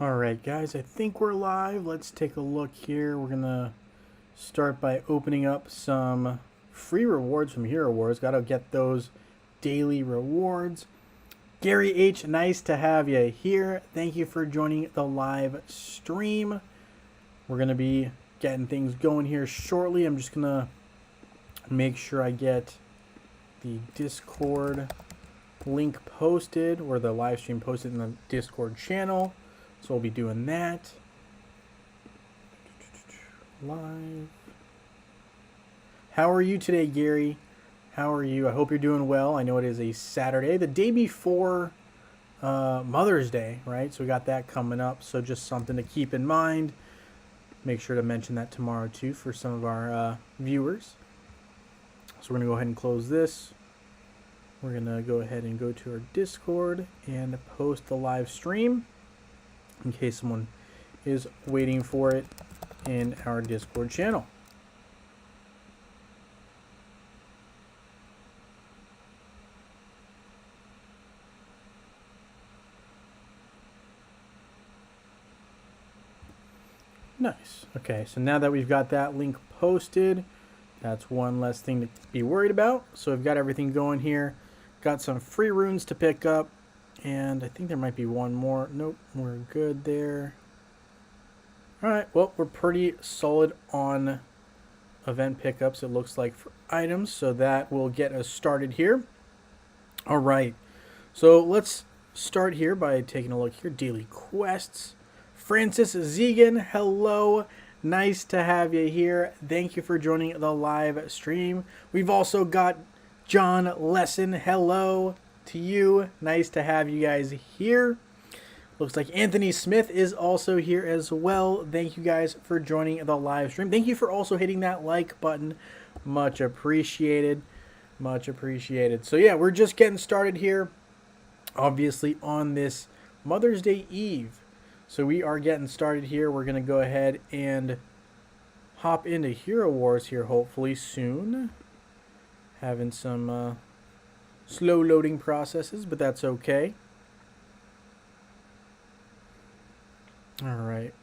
Alright guys, I think we're live. Let's take a look here. We're going to start by opening up some free rewards from Hero Wars. Got to get those daily rewards. Gary H., nice to have you here. Thank you for joining the live stream. We're going to be getting things going here shortly. I'm just going to make sure I get the Discord link posted, or the live stream posted in the Discord channel. So we'll be doing that. Live. How are you today, Gary? How are you? I hope you're doing well. I know it is a Saturday, the day before Mother's Day, right? So we got that coming up. So just something to keep in mind. Make sure to mention that tomorrow too for some of our viewers. So we're going to go ahead and close this. We're going to go ahead and go to our Discord and post the live stream, in case someone is waiting for it in our Discord channel. Nice. Okay, so now that we've got that link posted, that's one less thing to be worried about. So we've got everything going here. Got some free runes to pick up. And I think there might be one more. Nope, we're good there. Alright, well, we're pretty solid on event pickups, it looks like, for items. So that will get us started here. Alright, so let's start here by taking a look here. Daily quests. Francis Zegan, hello. Nice to have you here. Thank you for joining the live stream. We've also got John Lesson, hello to you. Nice to have you guys here. Looks like Anthony Smith is also here as well. Thank you guys for joining the live stream. Thank you for also hitting that like button. Much appreciated. Much appreciated. So yeah, we're just getting started here, obviously, on this Mother's Day Eve. So we are getting started here. We're going to go ahead and hop into Hero Wars here hopefully soon. Having some slow loading processes, but that's okay. All right.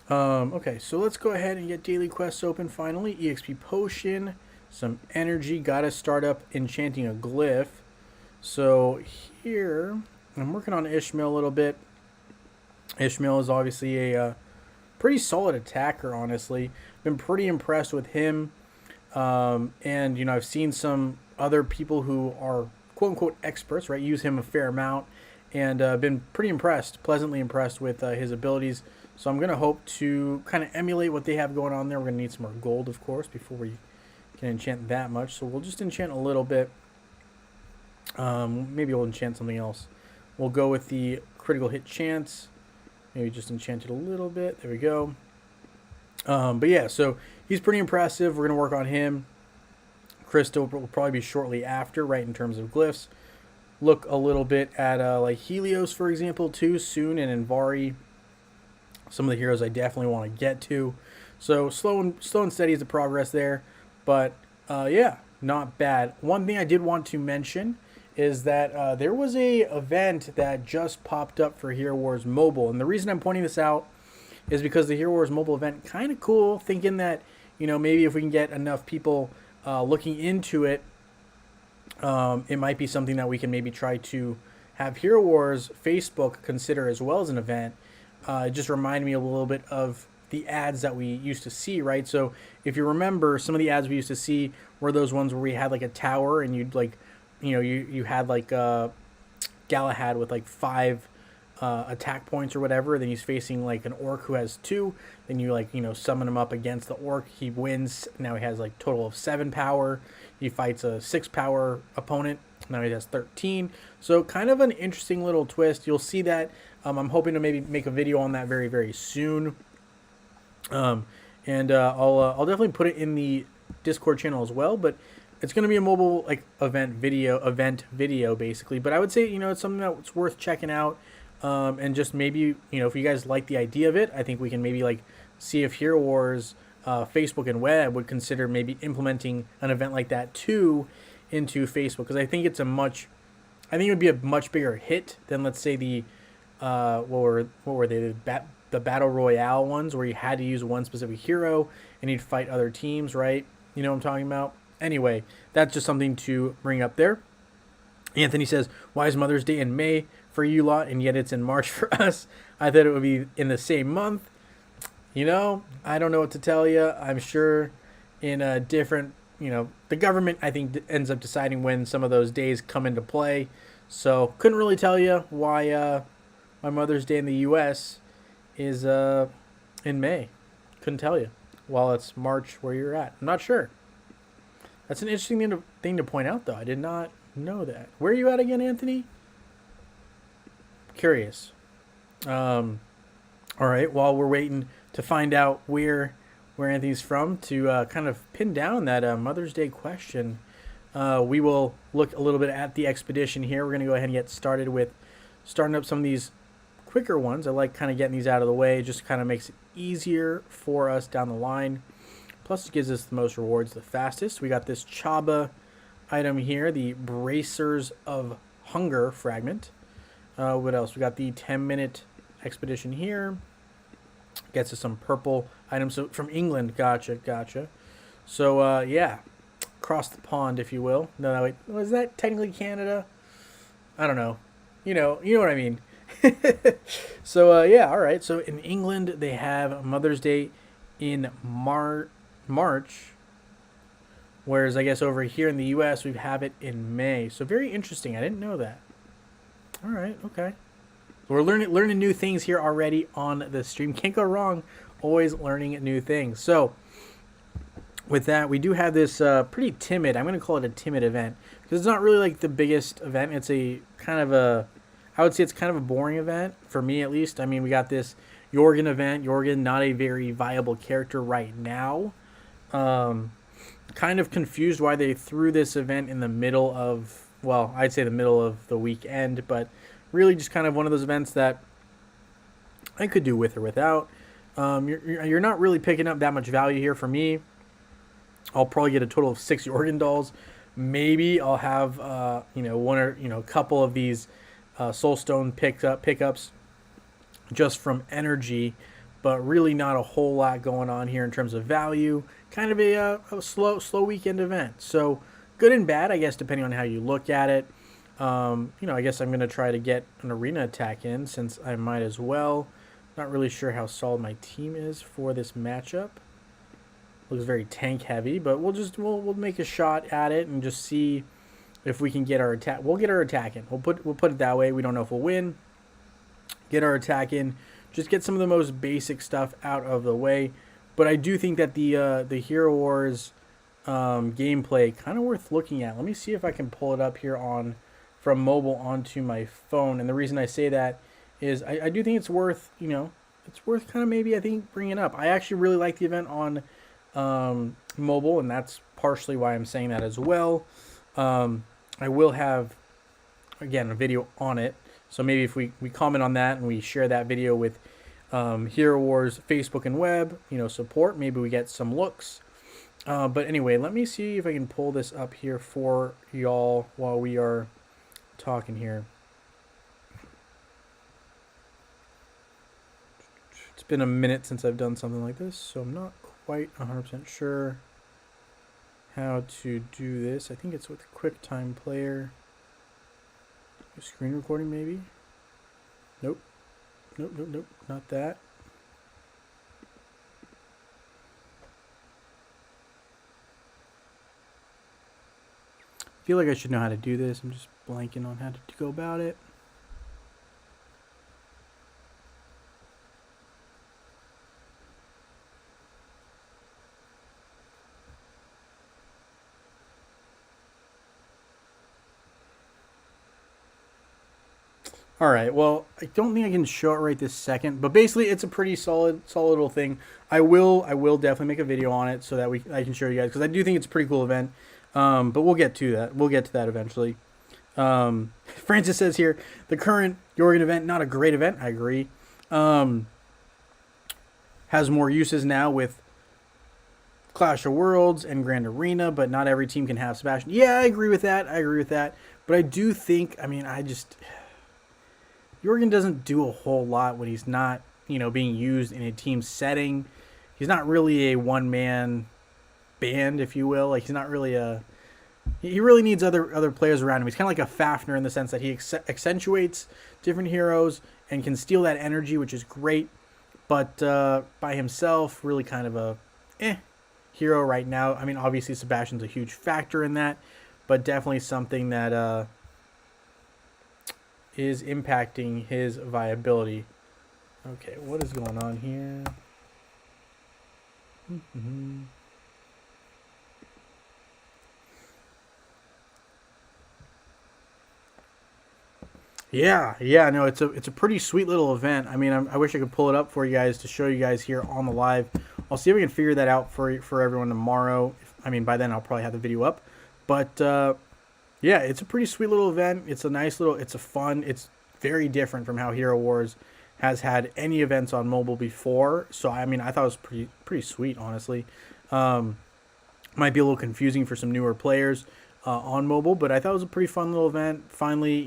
Okay, so let's go ahead and get daily quests open finally. EXP potion, some energy. Got to start up enchanting a glyph. So here, I'm working on Ishmael a little bit. Ishmael is obviously a pretty solid attacker, honestly. Been pretty impressed with him. And, you know, I've seen some other people who are quote-unquote experts, right, use him a fair amount. And been pretty impressed, pleasantly impressed with his abilities. So I'm going to hope to kind of emulate what they have going on there. We're going to need some more gold, of course, before we can enchant that much. So we'll just enchant a little bit. Maybe we'll enchant something else. We'll go with the critical hit chance. Maybe just enchant it a little bit. There we go. But yeah, so he's pretty impressive. We're going to work on him. Crystal will probably be shortly after, right, in terms of glyphs. Look a little bit at like Helios, for example, too, soon, and Invari. Some of the heroes I definitely want to get to. So slow and steady is the progress there. But yeah, not bad. One thing I did want to mention is that there was a event that just popped up for Hero Wars Mobile. And the reason I'm pointing this out is because the Hero Wars Mobile event, kind of cool, thinking that, you know, maybe if we can get enough people looking into it, it might be something that we can maybe try to have Hero Wars Facebook consider as well as an event. It just reminded me a little bit of the ads that we used to see, right? So if you remember, some of the ads we used to see were those ones where we had like a tower and you'd like, you know, you had like Galahad with like 5 attack points or whatever. Then he's facing like an orc who has 2. Then you like, you know, summon him up against the orc. He wins. Now he has like total of 7 power. He fights a 6 power opponent. Now he has 13. So kind of an interesting little twist. You'll see that. I'm hoping to maybe make a video on that very, very soon. I'll definitely put it in the Discord channel as well. But it's going to be a mobile like event video basically. But I would say, you know, it's something that's worth checking out. And just maybe, you know, if you guys like the idea of it, I think we can maybe like see if Hero Wars Facebook and web would consider maybe implementing an event like that too, into Facebook, because I think I think it would be a much bigger hit than, let's say, the what were they, the battle royale ones where you had to use one specific hero and you'd fight other teams, right? You know what I'm talking about? Anyway, that's just something to bring up there. Anthony says, why is Mother's Day in May for you lot and yet it's in March for us? I thought it would be in the same month. You know, I don't know what to tell you. I'm sure in a different, the government, I think, ends up deciding when some of those days come into play. So couldn't really tell you why Mother's Day in the U.S. is in May. Couldn't tell you. While it's March where you're at. I'm not sure. That's an interesting thing to point out, though. I did not know that. Where are you at again, Anthony? Curious. All right. While we're waiting to find out where Anthony's from, to kind of pin down that Mother's Day question, we will look a little bit at the expedition here. We're going to go ahead and get started with starting up some of these quicker ones. I like kind of getting these out of the way. It just kind of makes it easier for us down the line. Plus, it gives us the most rewards the fastest. We got this Chaba item here, the Bracers of Hunger fragment. What else? We got the 10-minute expedition here. Gets us some purple items. So from England. Gotcha. So, yeah. Across the pond, if you will. No, wait. Was that technically Canada? I don't know. You know what I mean. So, yeah, all right. So, in England, they have Mother's Day in March. Whereas, I guess, over here in the U.S., we have it in May. So, very interesting. I didn't know that. All right, okay. We're learning new things here already on the stream. Can't go wrong. Always learning new things. So, with that, we do have this pretty timid, I'm going to call it a timid event, because it's not really like the biggest event. It's a kind of I would say it's kind of a boring event, for me at least. I mean, we got this Jorgen event. Jorgen, not a very viable character right now. Kind of confused why they threw this event in the middle of, well, I'd say the middle of the weekend, but really just kind of one of those events that I could do with or without. You're not really picking up that much value here for me. I'll probably get a total of 6 Jorgen dolls. Maybe I'll have one or a couple of these Soulstone pickups just from energy, but really not a whole lot going on here in terms of value. Kind of a slow weekend event. So good and bad, I guess, depending on how you look at it. I guess I'm going to try to get an arena attack in, since I might as well. Not really sure how solid my team is for this matchup. Looks very tank heavy, but we'll make a shot at it and just see if we can get our attack. We'll get our attack in. We'll put it that way. We don't know if we'll win. Get our attack in. Just get some of the most basic stuff out of the way. But I do think that the Hero Wars gameplay kind of worth looking at. Let me see if I can pull it up here from mobile onto my phone. And the reason I say that is I do think it's worth, it's worth kind of maybe, I think, bringing up. I actually really like the event on mobile, and that's partially why I'm saying that as well. I will have, again, a video on it. So maybe if we comment on that and we share that video with Hero Wars Facebook and web, support, maybe we get some looks. But anyway, let me see if I can pull this up here for y'all while we are talking here. It's been a minute since I've done something like this, so I'm not quite 100% sure how to do this. I think it's with QuickTime Player. Screen recording, maybe? Nope, not that. I feel like I should know how to do this. I'm just blanking on how to go about it. All right, well, I don't think I can show it right this second, but basically it's a pretty solid little thing. I will definitely make a video on it so that I can show you guys, because I do think it's a pretty cool event. But we'll get to that. We'll get to that eventually. Francis says here, the current Jorgen event, not a great event. I agree. Has more uses now with Clash of Worlds and Grand Arena, but not every team can have Sebastian. Yeah, I agree with that. But I do think, I mean, Jorgen doesn't do a whole lot when he's not, being used in a team setting. He's not really a one-man band, if you will. Like, he's not really he really needs other players around him. He's kind of like a Fafnir in the sense that he accentuates different heroes and can steal that energy, which is great. But by himself, really kind of a hero right now. I mean, obviously Sebastian's a huge factor in that, but definitely something that is impacting his viability. Okay, what is going on here? Mm-hmm. Yeah, no, it's a pretty sweet little event. I mean, I wish I could pull it up for you guys to show you guys here on the live. I'll see if we can figure that out for everyone tomorrow. By then I'll probably have the video up. But yeah, it's a pretty sweet little event. It's it's very different from how Hero Wars has had any events on mobile before. So I mean, I thought it was pretty sweet, honestly. Might be a little confusing for some newer players on mobile, but I thought it was a pretty fun little event. Finally,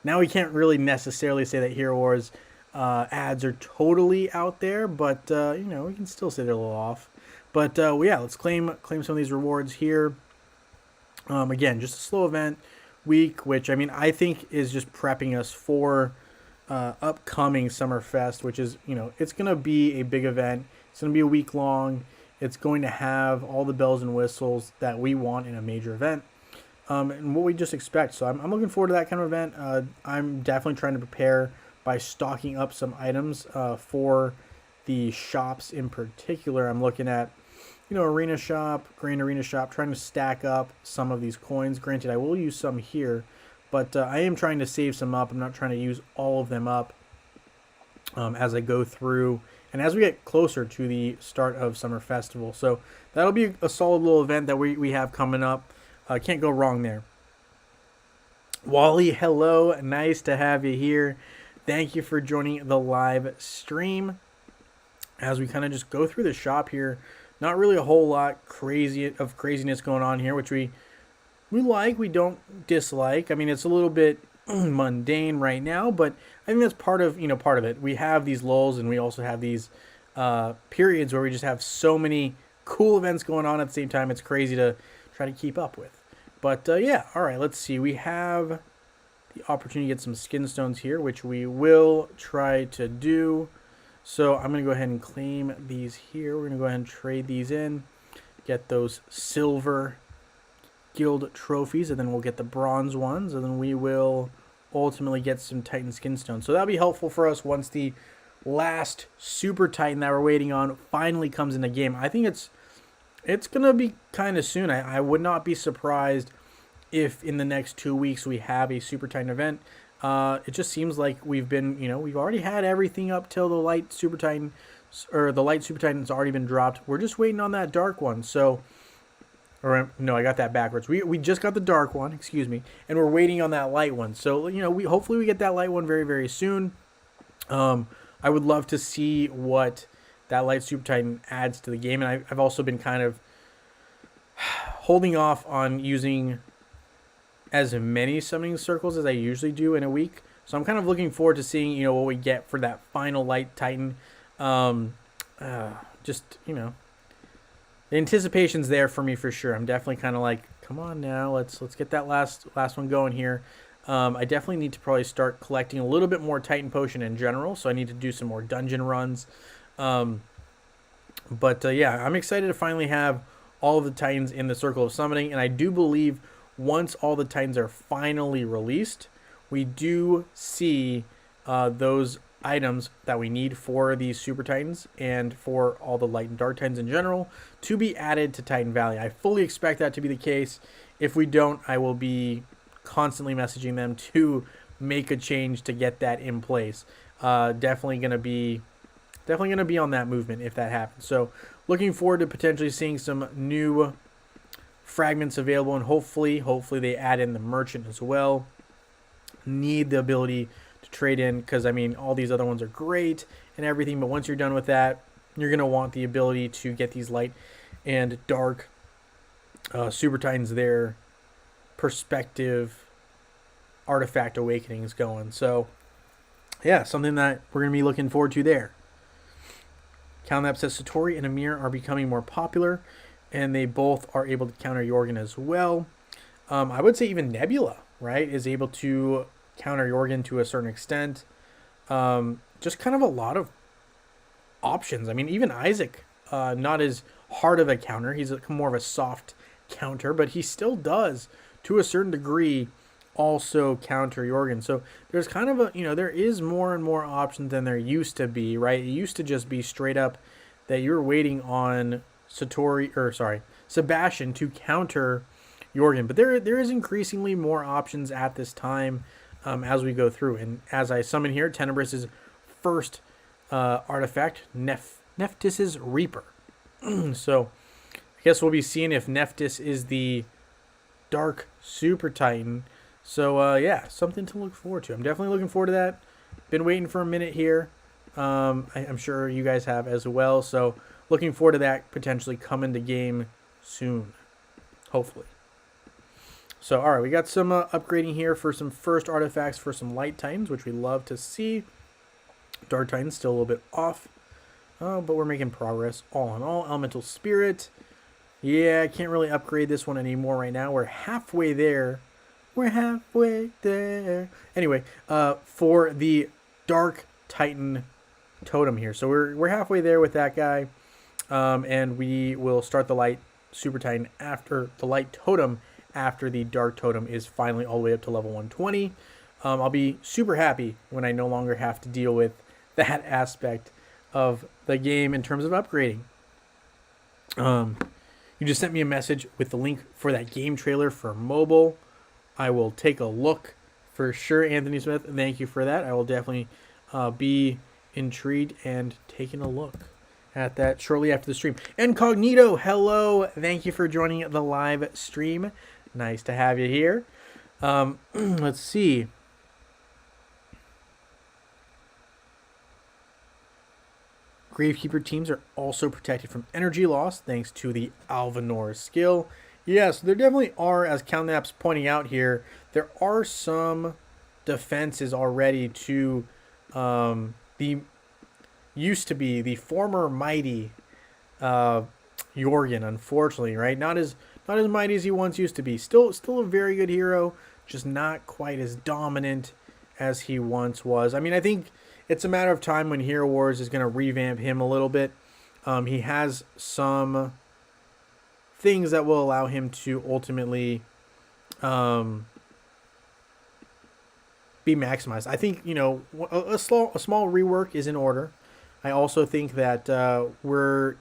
now we can't really necessarily say that Hero Wars ads are totally out there, but we can still say they're a little off. But yeah, let's claim some of these rewards here. Again, just a slow event week, which I think is just prepping us for upcoming Summerfest, which is it's gonna be a big event. It's gonna be a week long. It's going to have all the bells and whistles that we want in a major event. And what we just expect. So I'm looking forward to that kind of event. I'm definitely trying to prepare by stocking up some items for the shops in particular. I'm looking at, Arena Shop, Grand Arena Shop, trying to stack up some of these coins. Granted, I will use some here, but I am trying to save some up. I'm not trying to use all of them up as I go through and as we get closer to the start of Summer Festival. So that'll be a solid little event that we have coming up. Can't go wrong there. Wally, hello. Nice to have you here. Thank you for joining the live stream. As we kind of just go through the shop here, not really a whole lot craziness going on here, which we like, we don't dislike. I mean, it's a little bit mundane right now, but I think that's part of it. We have these lulls, and we also have these periods where we just have so many cool events going on at the same time. It's crazy to try to keep up with. But yeah, all right, let's see. We have the opportunity to get some skin stones here, which we will try to do. So I'm going to go ahead and claim these here. We're going to go ahead and trade these in, get those silver guild trophies, and then we'll get the bronze ones, and then we will ultimately get some Titan skin stones. So that'll be helpful for us once the last Super Titan that we're waiting on finally comes in the game. I think it's going to be kind of soon. I would not be surprised if in the next 2 weeks we have a Super Titan event. It just seems like we've already had everything up till the light Super Titan, or the light Super Titan's already been dropped. We're just waiting on that dark one. So, or no, I got that backwards. We just got the dark one, excuse me, and we're waiting on that light one. So, hopefully we get that light one very, very soon. I would love to see what that light Super Titan adds to the game, and I've also been kind of holding off on using as many summoning circles as I usually do in a week. So I'm kind of looking forward to seeing, what we get for that final light Titan. The anticipation's there for me for sure. I'm definitely kind of like, come on now, let's get that last one going here. I definitely need to probably start collecting a little bit more Titan Potion in general, so I need to do some more dungeon runs. Yeah, I'm excited to finally have all of the Titans in the Circle of Summoning, and I do believe once all the Titans are finally released, we do see those items that we need for these Super Titans and for all the Light and Dark Titans in general to be added to Titan Valley. I fully expect that to be the case. If we don't, I will be constantly messaging them to make a change to get that in place. Definitely gonna be on that movement if that happens. So looking forward to potentially seeing some new fragments available, and hopefully they add in the merchant as well. Need the ability to trade in, because all these other ones are great and everything, but once you're done with that, you're going to want the ability to get these light and Dark Super Titans their perspective artifact awakenings going. So yeah, something that we're going to be looking forward to there. Calnap says Satori and Amir are becoming more popular, and they both are able to counter Jorgen as well. I would say even Nebula, right, is able to counter Jorgen to a certain extent. Just kind of a lot of options. I mean, even Isaac, not as hard of a counter. He's more of a soft counter, but he still does, to a certain degree, also counter Jorgen. So there's kind of there is more and more options than there used to be, right? It used to just be straight up that you're waiting on Sebastian to counter Jorgen. But there is increasingly more options at this time as we go through. And as I summon here, Tenebrous' first artifact, Nephthys' Reaper. So I guess we'll be seeing if Nephthys is the Dark Super Titan. So, yeah, something to look forward to. I'm definitely looking forward to that. Been waiting for a minute here. I'm sure you guys have as well. So, looking forward to that potentially coming to game soon. Hopefully. So, all right, we got some upgrading here for some first artifacts for some Light Titans, which we love to see. Dark Titan's still a little bit off. But we're making progress all in all. Elemental Spirit. Yeah, I can't really upgrade this one anymore right now. We're halfway there. Anyway, for the Dark Titan Totem here. So we're halfway there with that guy. And we will start the Light Super Titan after the Light Totem after the Dark Totem is finally all the way up to level 120. I'll be super happy when I no longer have to deal with that aspect of the game in terms of upgrading. You just sent me a message with the link for that game trailer for mobile. I will take a look for sure, Anthony Smith. Thank you for that. I will definitely be intrigued and taking a look at that shortly after the stream. Incognito, hello. Thank you for joining the live stream. Nice to have you here. Let's see. Gravekeeper teams are also protected from energy loss thanks to the Alvanor skill. Yes, there definitely are, as Calnap's pointing out here, there are some defenses already to the used to be the former mighty Jorgen, unfortunately, right? Not as mighty as he once used to be. Still a very good hero, just not quite as dominant as he once was. I mean, I think it's a matter of time when Hero Wars is going to revamp him a little bit. He has some things that will allow him to ultimately be maximized. I think, a small rework is in order. I also think that we're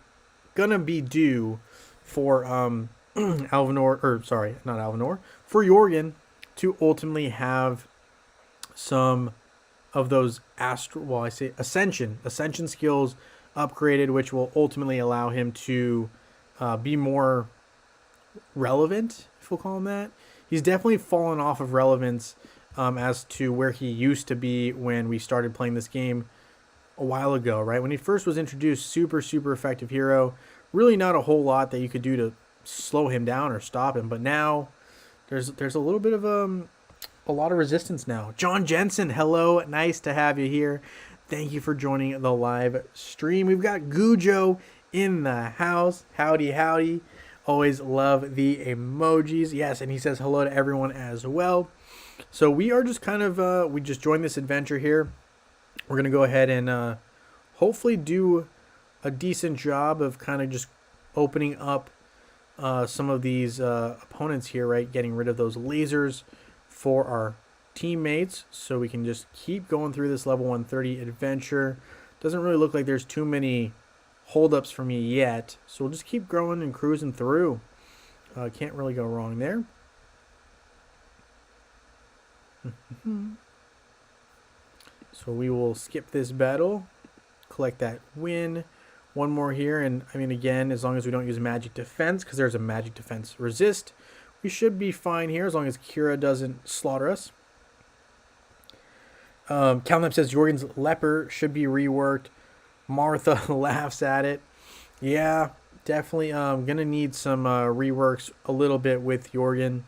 going to be due for for Jorgen to ultimately have some of those ascension skills upgraded, which will ultimately allow him to be more relevant, if we'll call him that. He's definitely fallen off of relevance as to where he used to be when we started playing this game a while ago, right? When he first was introduced, super effective hero. Really not a whole lot that you could do to slow him down or stop him, but now there's a little bit of a lot of resistance now. John Jensen, hello, nice to have you here. Thank you for joining the live stream. We've got Gujo in the house. Howdy. Always love the emojis. Yes, and he says hello to everyone as well. So we are just kind of, we just joined this adventure here. We're going to go ahead and hopefully do a decent job of kind of just opening up some of these opponents here, right? Getting rid of those lasers for our teammates so we can just keep going through this level 130 adventure. Doesn't really look like there's too many holdups for me yet, so we'll just keep growing and cruising through. Can't really go wrong there. So we will skip this battle, collect that win. One more here, and I mean, again, as long as we don't use magic defense, because there's a magic defense resist, we should be fine here as long as Kira doesn't slaughter us. Calnap says Jorgen's leper should be reworked. Martha laughs at it. Yeah, definitely going to need some reworks a little bit with Jorgen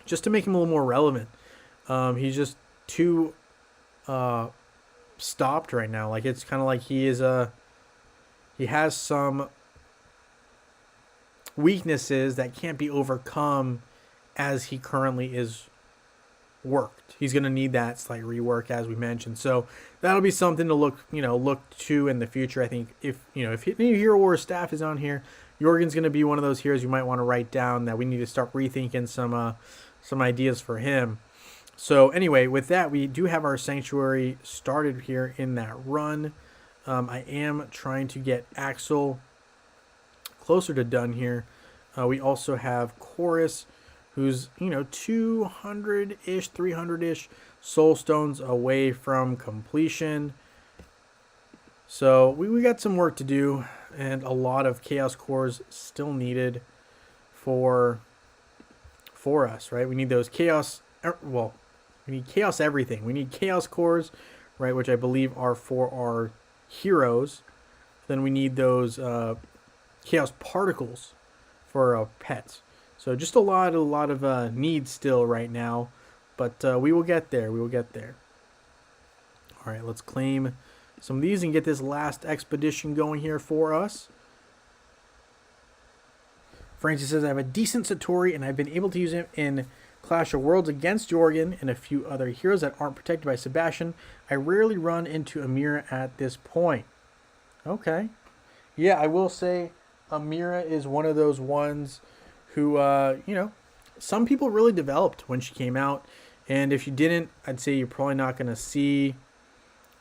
just to make him a little more relevant. He's just too stopped right now. Like, it's kind of like he has some weaknesses that can't be overcome as he currently is worked. He's going to need that slight rework, as we mentioned. So that'll be something to look to in the future. I think if new Hero Wars staff is on here, Jorgen's going to be one of those heroes you might want to write down that we need to start rethinking some ideas for him. So anyway, with that, we do have our Sanctuary started here in that run. I am trying to get Axel closer to done here. We also have Chorus, who's 200-ish, 300-ish soul stones away from completion. So we got some work to do, and a lot of chaos cores still needed for us, right? We need those chaos. Well, we need chaos everything. We need chaos cores, right, which I believe are for our heroes. Then we need those chaos particles for our pets. So just a lot of needs still right now, but we will get there. We will get there. All right, let's claim some of these and get this last expedition going here for us. Francis says, I have a decent Satori, and I've been able to use him in Clash of Worlds against Jorgen and a few other heroes that aren't protected by Sebastian. I rarely run into Amira at this point. Okay. Yeah, I will say Amira is one of those ones who, some people really developed when she came out. And if you didn't, I'd say you're probably not going to see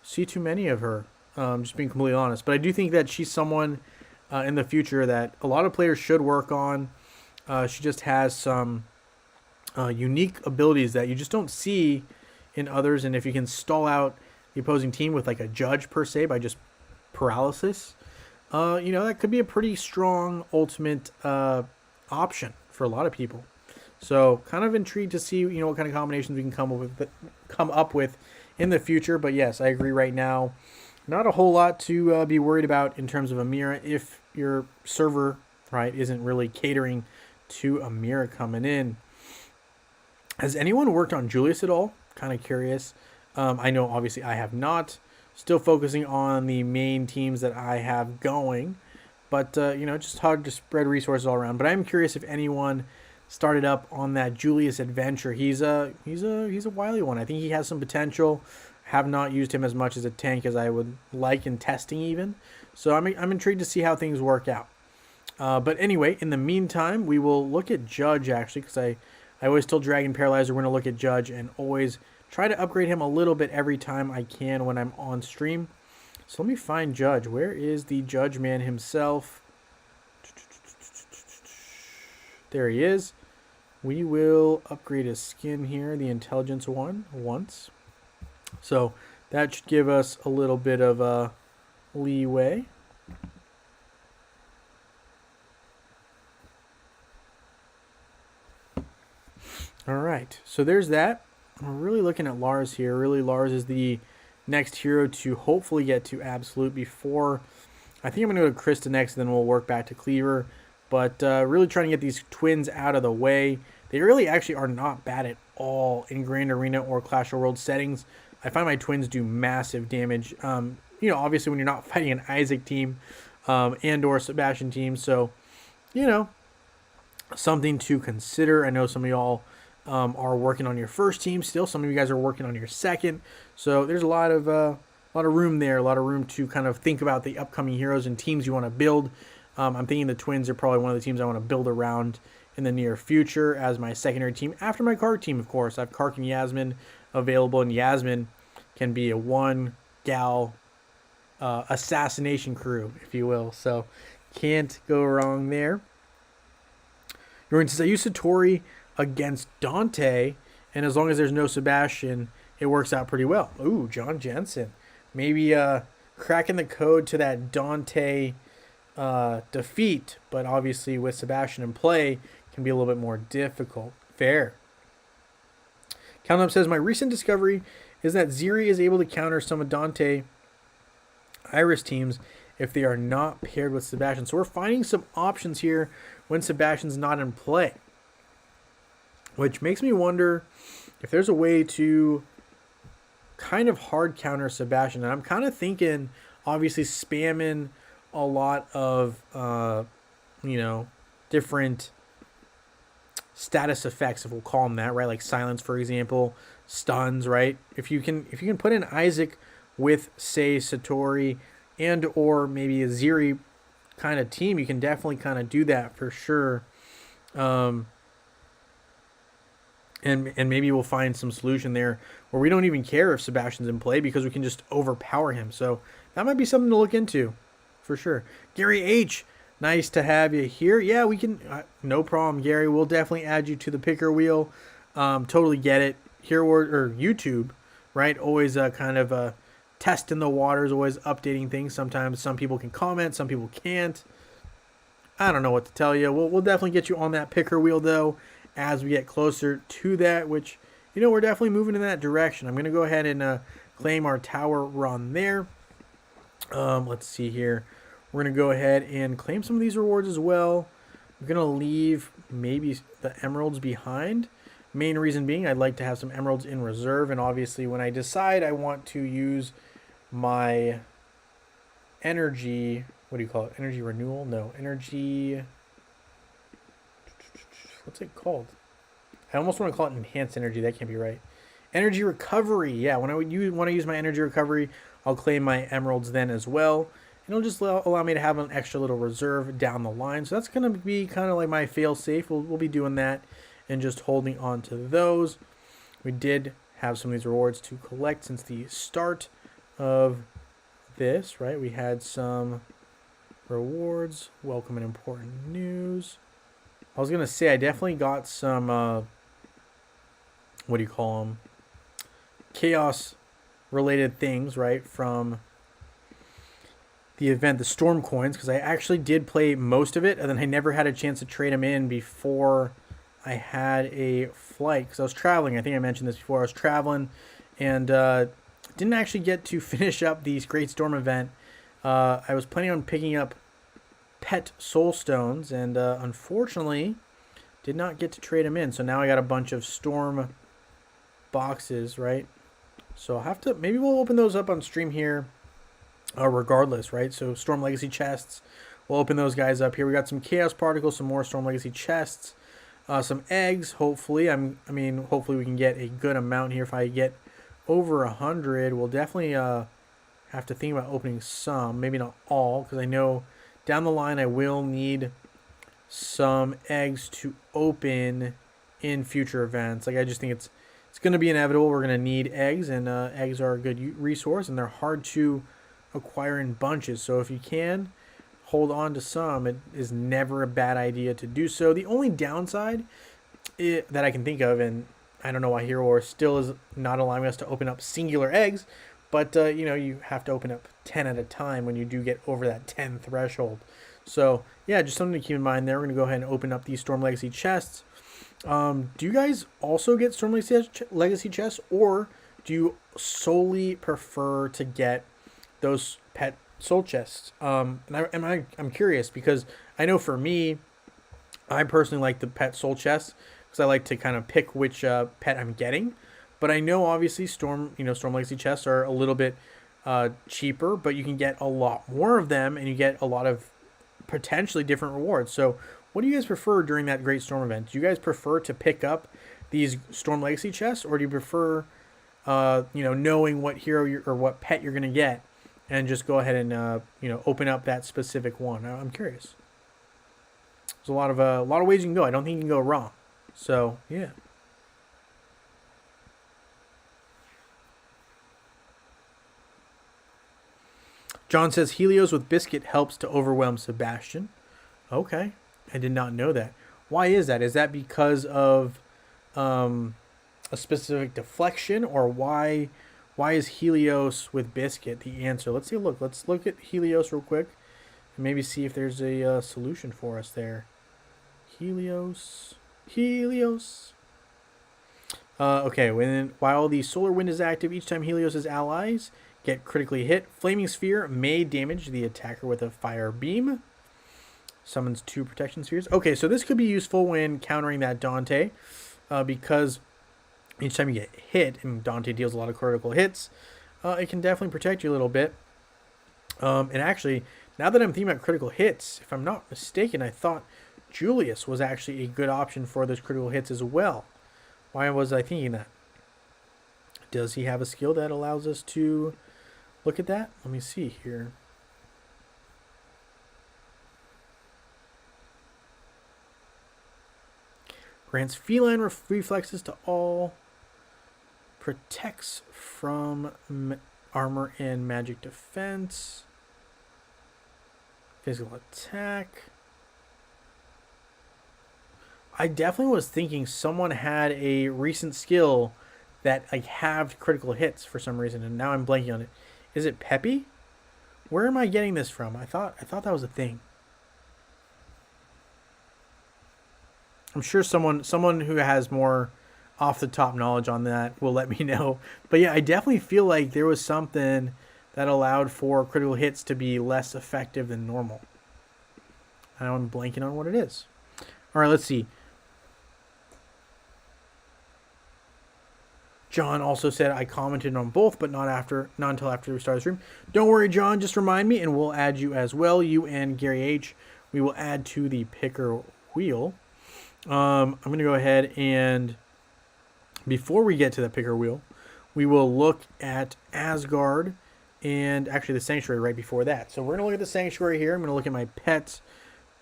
too many of her, just being completely honest. But I do think that she's someone in the future that a lot of players should work on. She just has some unique abilities that you just don't see in others. And if you can stall out the opposing team with like a judge per se by just paralysis, that could be a pretty strong ultimate option for a lot of people. So kind of intrigued to see what kind of combinations we can come up with in the future. But yes, I agree. Right now, not a whole lot to be worried about in terms of Amira if your server isn't really catering to Amira coming in. Has anyone worked on Julius at all? Kind of curious. I know obviously I have not. Still focusing on the main teams that I have going, but just hard to spread resources all around. But I'm curious if anyone started up on that Julius adventure. He's a wily one. I think he has some potential. Have not used him as much as a tank as I would like in testing even. So I'm intrigued to see how things work out. But anyway, in the meantime, we will look at Judge actually, because I always tell Dragon Paralyzer we're going to look at Judge and always try to upgrade him a little bit every time I can when I'm on stream. So let me find Judge. Where is the Judge man himself? There he is. We will upgrade his skin here, the intelligence one, once. So that should give us a little bit of leeway. All right, so there's that. We're really looking at Lars here. Really, Lars is the next hero to hopefully get to Absolute before. I think I'm going to go to Krista next, and then we'll work back to Cleaver. But really trying to get these twins out of the way. They really actually are not bad at all in Grand Arena or Clash of Worlds settings. I find my twins do massive damage. Obviously when you're not fighting an Isaac team and or Sebastian team. So, something to consider. I know some of y'all are working on your first team still. Some of you guys are working on your second. So there's a lot of room there. A lot of room to kind of think about the upcoming heroes and teams you want to build. I'm thinking the twins are probably one of the teams I want to build around in the near future as my secondary team. After my Kark team, of course. I have Kark and Yasmin available, and Yasmin can be a one-gal assassination crew, if you will. So can't go wrong there. Jordan says, I use Satori against Dante, and as long as there's no Sebastian, it works out pretty well. Ooh, John Jensen. Maybe cracking the code to that Dante defeat, but obviously with Sebastian in play can be a little bit more difficult. Fair. Count says, my recent discovery is that Ziri is able to counter some of Dante Iris teams if they are not paired with Sebastian. So we're finding some options here when Sebastian's not in play, which makes me wonder if there's a way to kind of hard counter Sebastian. And I'm kind of thinking, obviously, spamming a lot of, different status effects, if we'll call them that, right? Like silence, for example, stuns, right? If you can put in Isaac with, say, Satori and or maybe a Ziri kind of team, you can definitely kind of do that for sure. And maybe we'll find some solution there where we don't even care if Sebastian's in play because we can just overpower him. So that might be something to look into for sure. Gary H., nice to have you here. Yeah, we can. No problem, Gary. We'll definitely add you to the picker wheel. Totally get it. Here or YouTube, right? Always kind of testing the waters, always updating things. Sometimes some people can comment, some people can't. I don't know what to tell you. We'll definitely get you on that picker wheel, though, as we get closer to that, which, we're definitely moving in that direction. I'm going to go ahead and claim our tower run there. Let's see here. We're going to go ahead and claim some of these rewards as well. I'm going to leave maybe the emeralds behind. Main reason being I'd like to have some emeralds in reserve. And obviously when I decide I want to use my energy, what do you call it? Energy renewal? No, energy... What's it called? I almost want to call it enhanced energy. That can't be right. Energy recovery. Yeah, when I want to use my energy recovery, I'll claim my emeralds then as well. And it'll just allow me to have an extra little reserve down the line. So that's going to be kind of like my fail-safe. We'll be doing that and just holding on to those. We did have some of these rewards to collect since the start of this, right? We had some rewards. Welcome and important news. I was going to say I definitely got some, what do you call them? Chaos-related things, right, from the event, the Storm Coins, because I actually did play most of it, and then I never had a chance to trade them in before I had a flight, because I was traveling. I think I mentioned this before. I was traveling, and didn't actually get to finish up the Great Storm event. I was planning on picking up pet soul stones, and unfortunately did not get to trade them in. So now I got a bunch of storm boxes, right? So I'll have to, maybe we'll open those up on stream here regardless, right? So Storm Legacy chests, we'll open those guys up here. We got some Chaos Particles, some more Storm Legacy chests, some eggs, hopefully. Hopefully we can get a good amount here. If I get over 100, we'll definitely have to think about opening some, maybe not all, because I know down the line I will need some eggs to open in future events. Like, I just think it's going to be inevitable. We're going to need eggs, and eggs are a good resource, and they're hard to acquire in bunches. So if you can hold on to some, it is never a bad idea to do so. The only downside that I can think of, and I don't know why Hero Wars still is not allowing us to open up singular eggs, but you have to open up 10 at a time when you do get over that 10 threshold. So yeah, just something to keep in mind there. We're going to go ahead and open up these Storm Legacy chests. Do you guys also get Storm Legacy chests, or do you solely prefer to get those pet soul chests? I'm curious, because I know for me, I personally like the pet soul chests because I like to kind of pick which pet I'm getting. But I know obviously Storm Legacy chests are a little bit cheaper, but you can get a lot more of them, and you get a lot of potentially different rewards. So what do you guys prefer during that Great Storm event? Do you guys prefer to pick up these Storm Legacy chests, or do you prefer, knowing what hero or what pet you're going to get, and just go ahead and open up that specific one? I'm curious. There's a lot of ways you can go. I don't think you can go wrong. So yeah. John says Helios with Biscuit helps to overwhelm Sebastian. Okay. I did not know that. Why is that? Is that because of a specific deflection, or why is Helios with Biscuit the answer? Let's take a look. Let's look at Helios real quick and maybe see if there's a solution for us there. Helios. Okay, while the solar wind is active, each time Helios' allies get critically hit. Flaming Sphere may damage the attacker with a fire beam. Summons 2 protection spheres. Okay, so this could be useful when countering that Dante, because each time you get hit, and Dante deals a lot of critical hits, it can definitely protect you a little bit. And actually, now that I'm thinking about critical hits, if I'm not mistaken, I thought Julius was actually a good option for those critical hits as well. Why was I thinking that? Does he have a skill that allows us to look at that? Let me see here. Grants feline reflexes to all. Protects from armor and magic defense. Physical attack. I definitely was thinking someone had a recent skill that like halved critical hits for some reason, and now I'm blanking on it. Is it Peppy? Where am I getting this from? I thought that was a thing. I'm sure someone who has more off the top knowledge on that will let me know. But yeah, I definitely feel like there was something that allowed for critical hits to be less effective than normal. Now I'm blanking on what it is. All right, let's see. John also said I commented on both, but not until after we start the stream. Don't worry, John. Just remind me, and we'll add you as well. You and Gary H. We will add to the picker wheel. I'm going to go ahead and before we get to the picker wheel, we will look at Asgard and actually the Sanctuary right before that. So we're going to look at the Sanctuary here. I'm going to look at my pets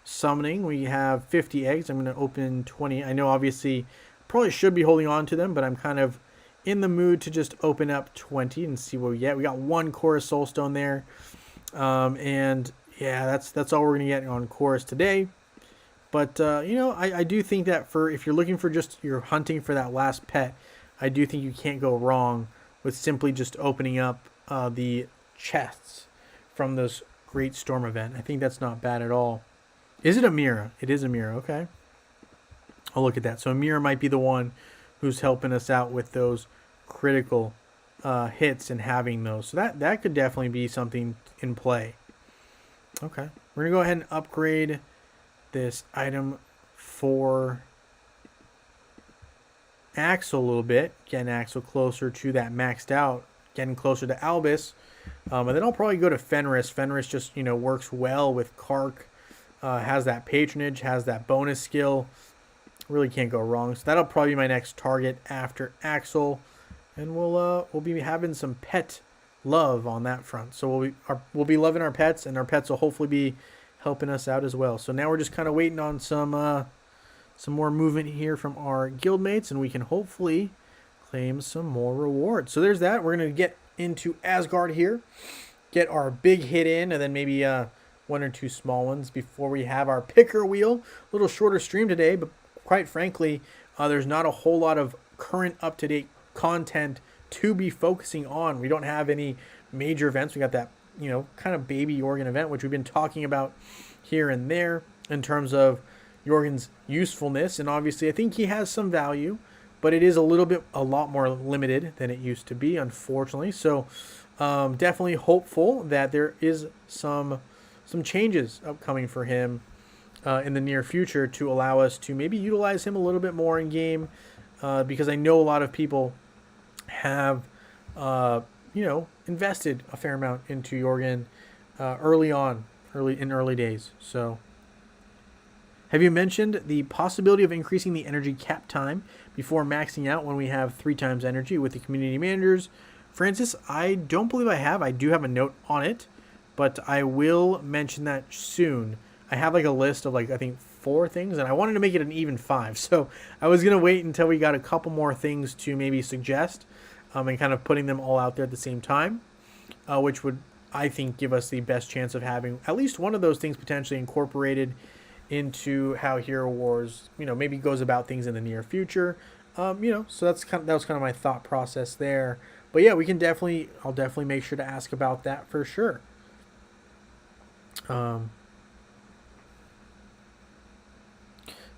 summoning. We have 50 eggs. I'm going to open 20. I know obviously probably should be holding on to them, but I'm kind of in the mood to just open up 20 and see what we get. We got 1 Chorus Soulstone there. And yeah, that's all we're going to get on Chorus today. But, I do think that if you're looking for you're hunting for that last pet, I do think you can't go wrong with simply just opening up the chests from this Great Storm event. I think that's not bad at all. Is it Amira? It is Amira, okay. I'll look at that. So Amira might be the one who's helping us out with those critical hits and having those. So that could definitely be something in play. Okay. We're going to go ahead and upgrade this item for Axel a little bit. Getting Axel closer to that maxed out. Getting closer to Albus. And then I'll probably go to Fenris. Fenris just, works well with Kark. Has that patronage. Has that bonus skill. Really can't go wrong. So that'll probably be my next target after Axel. And we'll be having some pet love on that front. So we'll be loving our pets, and our pets will hopefully be helping us out as well. So now we're just kind of waiting on some more movement here from our guildmates, and we can hopefully claim some more rewards. So there's that. We're going to get into Asgard here, get our big hit in, and then maybe 1 or 2 small ones before we have our picker wheel. A little shorter stream today, but quite frankly, there's not a whole lot of current up-to-date content to be focusing on. We don't have any major events. We got that kind of baby Jorgen event, which we've been talking about here and there in terms of Jorgen's usefulness. And obviously I think he has some value, but it is a lot more limited than it used to be, unfortunately. So definitely hopeful that there is some changes upcoming for him in the near future to allow us to maybe utilize him a little bit more in game, because I know a lot of people have invested a fair amount into Jorgen early days. So, have you mentioned the possibility of increasing the energy cap time before maxing out when we have 3 times energy with the community managers? Francis, I don't believe I have. I do have a note on it, but I will mention that soon. I have like a list of I think 4 things, and I wanted to make it an even 5. So I was going to wait until we got a couple more things to maybe suggest, and kind of putting them all out there at the same time, which would, I think, give us the best chance of having at least one of those things potentially incorporated into how Hero Wars, maybe goes about things in the near future. So that was kind of my thought process there. But yeah, I'll definitely make sure to ask about that for sure.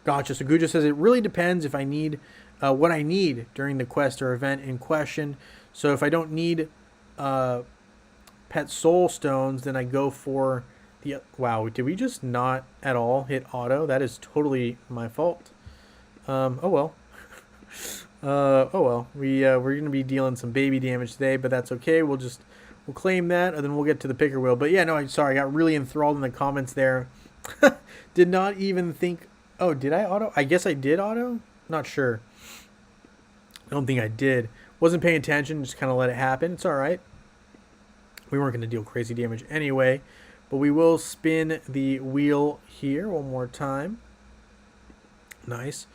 Gotcha. So Guja says it really depends if I need what I need during the quest or event in question. So if I don't need pet soul stones, then I go for the... Wow, did we just not at all hit auto? That is totally my fault. Oh well. Oh well. We're gonna be dealing some baby damage today, but that's okay. We'll claim that, and then we'll get to the picker wheel. But yeah, no, I'm sorry. I got really enthralled in the comments there. Did not even think... Oh, did I auto? I guess I did auto? Not sure. I don't think I did. Wasn't paying attention. Just kind of let it happen. It's all right. We weren't going to deal crazy damage anyway. But we will spin the wheel here one more time. Nice.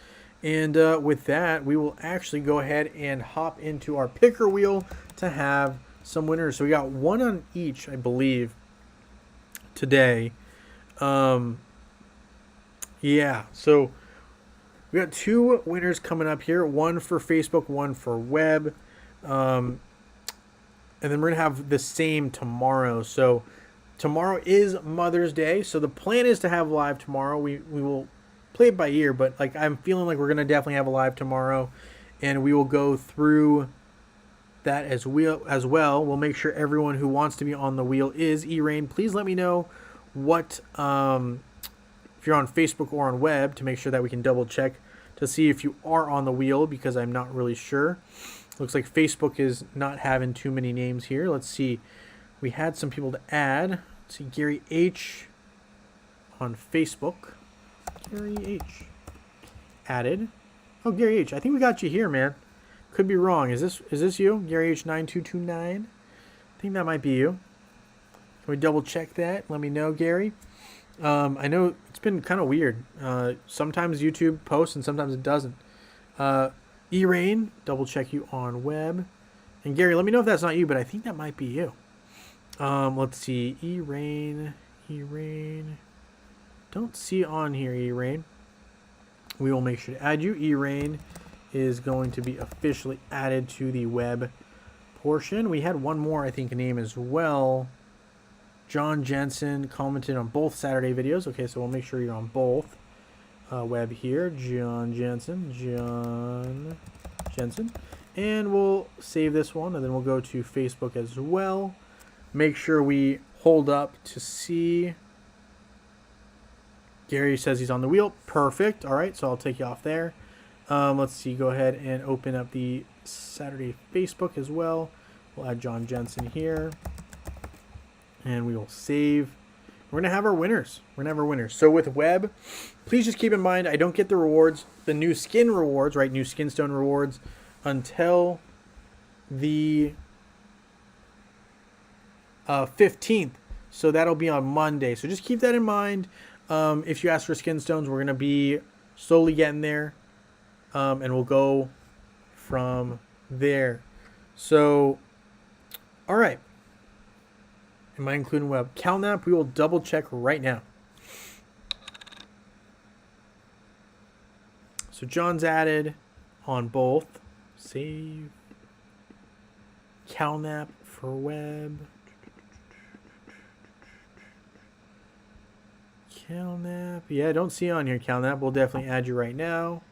And with that, we will actually go ahead and hop into our picker wheel to have some winners. So we got one on each, I believe, today. Yeah, so we got 2 winners coming up here. One for Facebook, one for web. And then we're going to have the same tomorrow. So tomorrow is Mother's Day. So the plan is to have live tomorrow. We will play it by ear, but like I'm feeling like we're going to definitely have a live tomorrow. And we will go through that as well. We'll make sure everyone who wants to be on the wheel is E-Rain. Please let me know what... if you're on Facebook or on web, to make sure that we can double check to see if you are on the wheel, because I'm not really sure. Looks like Facebook is not having too many names here. Let's see. We had some people to add. Let's see, Gary H on Facebook. Gary H added. Oh, Gary H, I think we got you here, man. Could be wrong. Is this you? Gary H 9229. I think that might be you. Can we double check that? Let me know, Gary. I know it's been kind of weird. Sometimes YouTube posts and sometimes it doesn't. E-Rain, double check you on web. And Gary, let me know if that's not you, but I think that might be you. Let's see. E-Rain. Don't see on here, E-Rain. We will make sure to add you. E-Rain is going to be officially added to the web portion. We had one more, I think, name as well. John Jensen commented on both Saturday videos. Okay, so we'll make sure you're on both. Web here, John Jensen. And we'll save this one, and then we'll go to Facebook as well. Make sure we hold up to see. Gary says he's on the wheel. Perfect. All right, so I'll take you off there. Let's see. Go ahead and open up the Saturday Facebook as well. We'll add John Jensen here. And we will save. We're going to have our winners. So with web, please just keep in mind, I don't get the rewards, the new skin rewards, right? New skin stone rewards until the 15th. So that'll be on Monday. So just keep that in mind. If you ask for skin stones, we're going to be slowly getting there. And we'll go from there. So, all right. Am I including web? CalNap, we will double check right now. So John's added on both. Save. CalNap for web. CalNap. Yeah, I don't see on here CalNap. We'll definitely add you right now.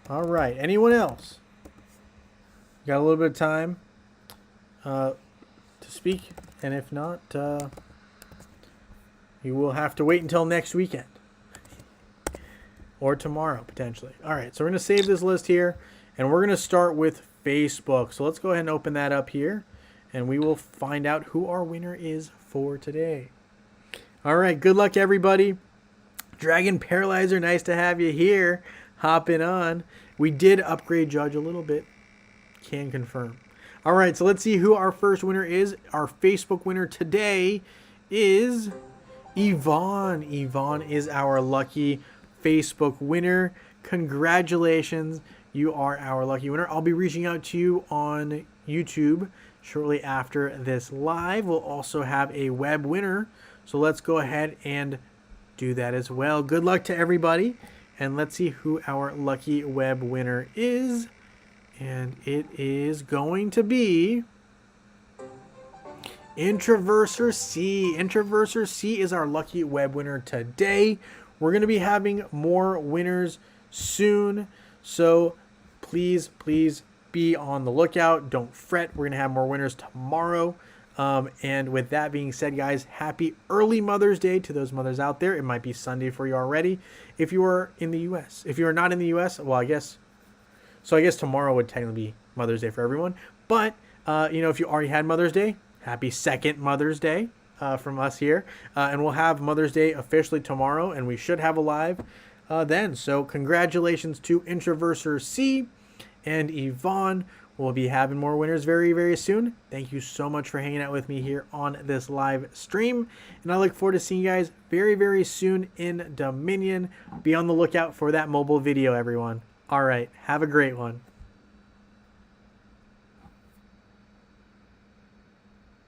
All right. Anyone else? Got a little bit of time to speak, and if not, you will have to wait until next weekend or tomorrow potentially. All right, so we're going to save this list here, and we're going to start with Facebook. So let's go ahead and open that up here, and we will find out who our winner is for today. All right, good luck everybody. Dragon Paralyzer, nice to have you here. Hopping on. We did upgrade Judge a little bit. Can confirm. All right, so let's see who our first winner is. Our Facebook winner today is Yvonne. Yvonne is our lucky Facebook winner. Congratulations. You are our lucky winner. I'll be reaching out to you on YouTube shortly after this live. We'll also have a web winner. So let's go ahead and do that as well. Good luck to everybody. And let's see who our lucky web winner is. And it is going to be Introverser C. Introverser C is our lucky web winner today. We're going to be having more winners soon. So please be on the lookout. Don't fret. We're going to have more winners tomorrow. And with that being said, guys, happy early Mother's Day to those mothers out there. It might be Sunday for you already if you are in the U.S. If you are not in the U.S., well, I guess tomorrow would technically be Mother's Day for everyone. But, if you already had Mother's Day, happy second Mother's Day from us here. And we'll have Mother's Day officially tomorrow, and we should have a live then. So congratulations to Introverser C and Yvonne. We'll be having more winners very, very soon. Thank you so much for hanging out with me here on this live stream. And I look forward to seeing you guys very, very soon in Dominion. Be on the lookout for that mobile video, everyone. All right. Have a great one.